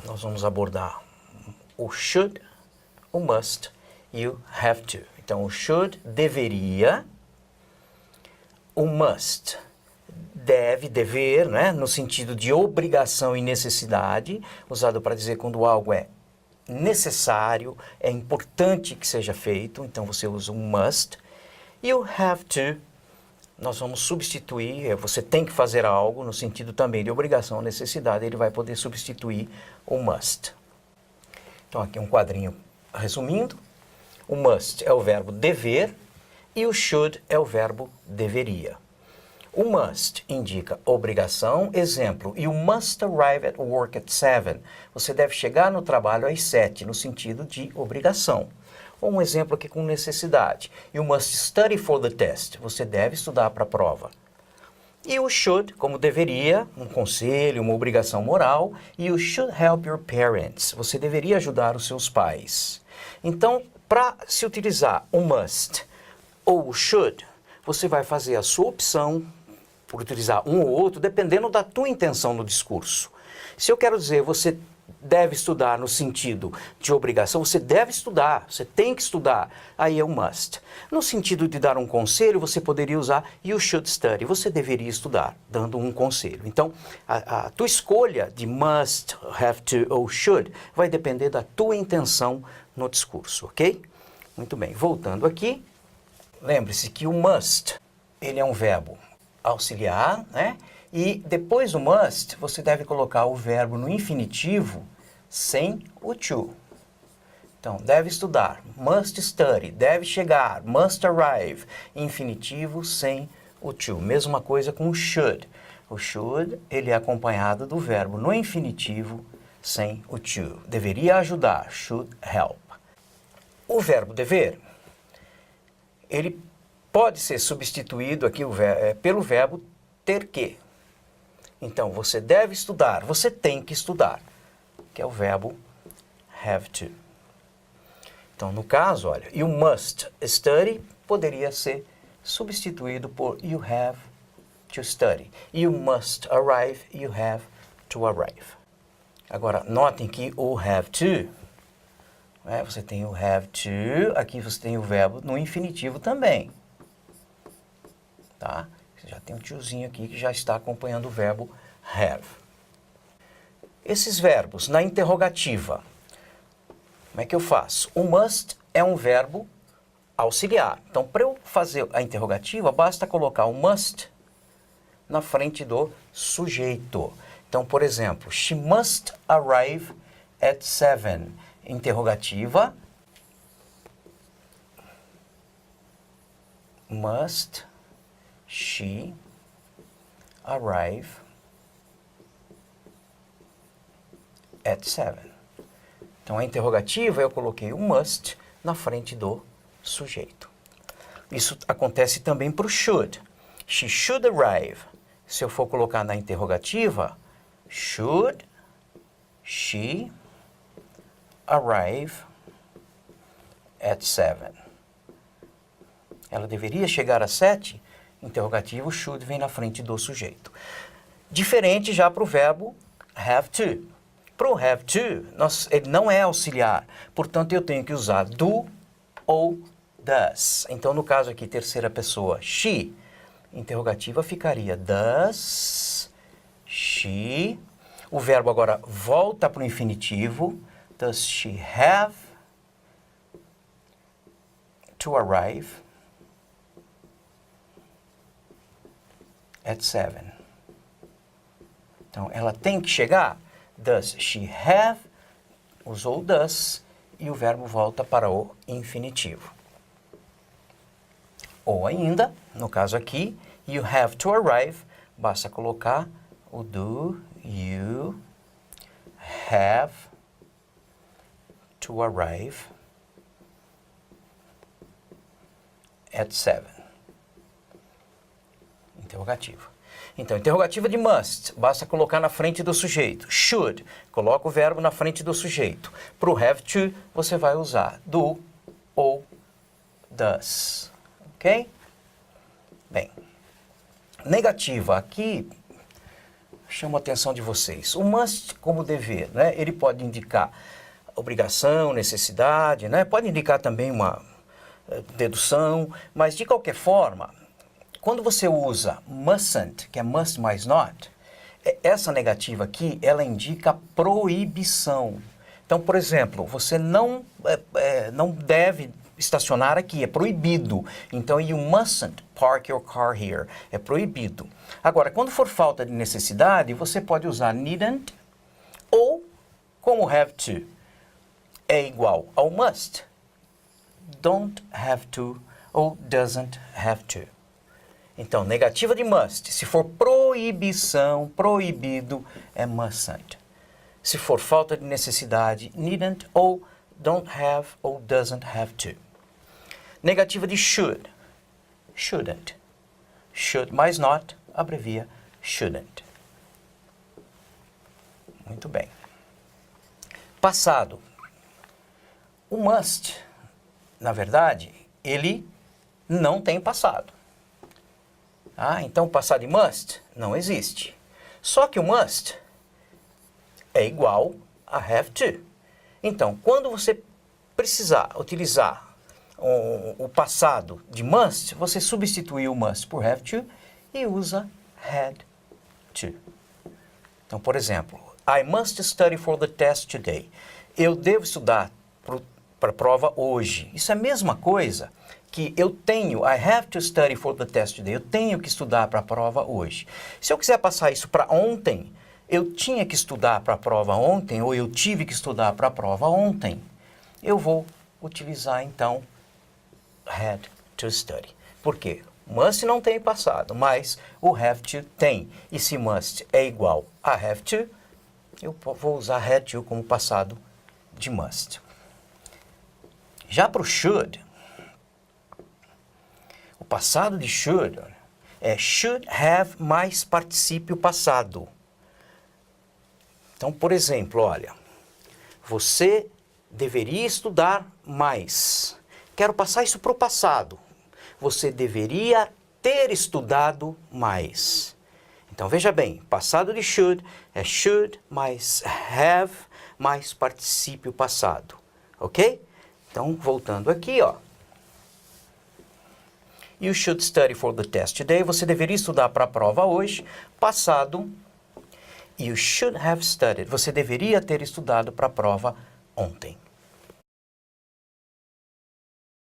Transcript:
nós vamos abordar o should, o must e o have to. Então, o should, deveria, o must, deve, dever, né? No sentido de obrigação e necessidade, usado para dizer quando algo é necessário, é importante que seja feito, então você usa o must. E o have to, nós vamos substituir, você tem que fazer algo, no sentido também de obrigação, necessidade, ele vai poder substituir o must. Então aqui um quadrinho resumindo, o must é o verbo dever e o should é o verbo deveria. O must indica obrigação, exemplo, you must arrive at work at 7. Você deve chegar no trabalho às 7, no sentido de obrigação. Ou um exemplo aqui com necessidade. You must study for the test. Você deve estudar para a prova. E o should, como deveria, um conselho, uma obrigação moral. E you should help your parents. Você deveria ajudar os seus pais. Então, para se utilizar o must ou o should, você vai fazer a sua opção por utilizar um ou outro, dependendo da tua intenção no discurso. Se eu quero dizer, você deve estudar no sentido de obrigação, você deve estudar, você tem que estudar, aí é o must. No sentido de dar um conselho, você poderia usar you should study, você deveria estudar, dando um conselho. Então, a tua escolha de must, have to ou should vai depender da tua intenção no discurso, ok? Muito bem, voltando aqui, lembre-se que o must, ele é um verbo auxiliar, né? E depois do must, você deve colocar o verbo no infinitivo sem o to. Então, deve estudar, must study, deve chegar, must arrive, infinitivo sem o to. Mesma coisa com o should. O should, ele é acompanhado do verbo no infinitivo sem o to. Deveria ajudar, should help. O verbo dever, ele pode ser substituído aqui pelo verbo ter que. Então, você deve estudar, você tem que estudar, que é o verbo have to. Então, no caso, olha, you must study poderia ser substituído por you have to study. You must arrive, you have to arrive. Agora, notem que o have to, você tem o have to, aqui você tem o verbo no infinitivo também. Tá? Você já tem um tiozinho aqui que já está acompanhando o verbo have. Esses verbos na interrogativa, como é que eu faço? O must é um verbo auxiliar. Então, para eu fazer a interrogativa, basta colocar o must na frente do sujeito. Então, por exemplo, she must arrive at 7. Interrogativa. Must she arrive at 7. Então, a interrogativa, eu coloquei o must na frente do sujeito. Isso acontece também para o should. She should arrive. Se eu for colocar na interrogativa, should she arrive at 7. Ela deveria chegar às 7? Interrogativo, should vem na frente do sujeito. Diferente já para o verbo have to. Para o have to, ele não é auxiliar. Portanto, eu tenho que usar do ou does. Então, no caso aqui, terceira pessoa, she. Interrogativa ficaria does she. O verbo agora volta para o infinitivo. Does she have to arrive at 7? Então, ela tem que chegar. Does she have? Usou does e o verbo volta para o infinitivo. Ou ainda, no caso aqui, you have to arrive, basta colocar o do, you have to arrive at 7. Interrogativo. Então, interrogativa de must, basta colocar na frente do sujeito. Should, coloca o verbo na frente do sujeito. Para o have to, você vai usar do ou does. Ok? Bem, negativa aqui, chamo a atenção de vocês. O must como dever, né? Ele pode indicar obrigação, necessidade, né? Pode indicar também uma dedução, mas de qualquer forma, quando você usa mustn't, que é must mais not, essa negativa aqui, ela indica proibição. Então, por exemplo, você não deve estacionar aqui, é proibido. Então, you mustn't park your car here. É proibido. Agora, quando for falta de necessidade, você pode usar needn't ou como have to. É igual ao must. Don't have to ou doesn't have to. Então, negativa de must. Se for proibição, proibido, é mustn't. Se for falta de necessidade, needn't ou don't have ou doesn't have to. Negativa de should. Shouldn't. Should mais not, abrevia shouldn't. Muito bem. Passado. O must, na verdade, ele não tem passado. Então o passado de must não existe. Só que o must é igual a have to. Então, quando você precisar utilizar o passado de must, você substitui o must por have to e usa had to. Então, por exemplo, I must study for the test today. Eu devo estudar para a prova hoje. Isso é a mesma coisa que eu tenho, I have to study for the test today. Eu tenho que estudar para a prova hoje. Se eu quiser passar isso para ontem, eu tinha que estudar para a prova ontem, ou eu tive que estudar para a prova ontem, eu vou utilizar, então, had to study. Por quê? Must não tem passado, mas o have to tem. E se must é igual a have to, eu vou usar had to como passado de must. Já para o should, o passado de should é should have mais particípio passado. Então, por exemplo, olha, você deveria estudar mais. Quero passar isso para o passado. Você deveria ter estudado mais. Então, veja bem, passado de should é should mais have mais particípio passado. Ok? Então, voltando aqui, ó. You should study for the test today. Você deveria estudar para a prova hoje. Passado, you should have studied. Você deveria ter estudado para a prova ontem.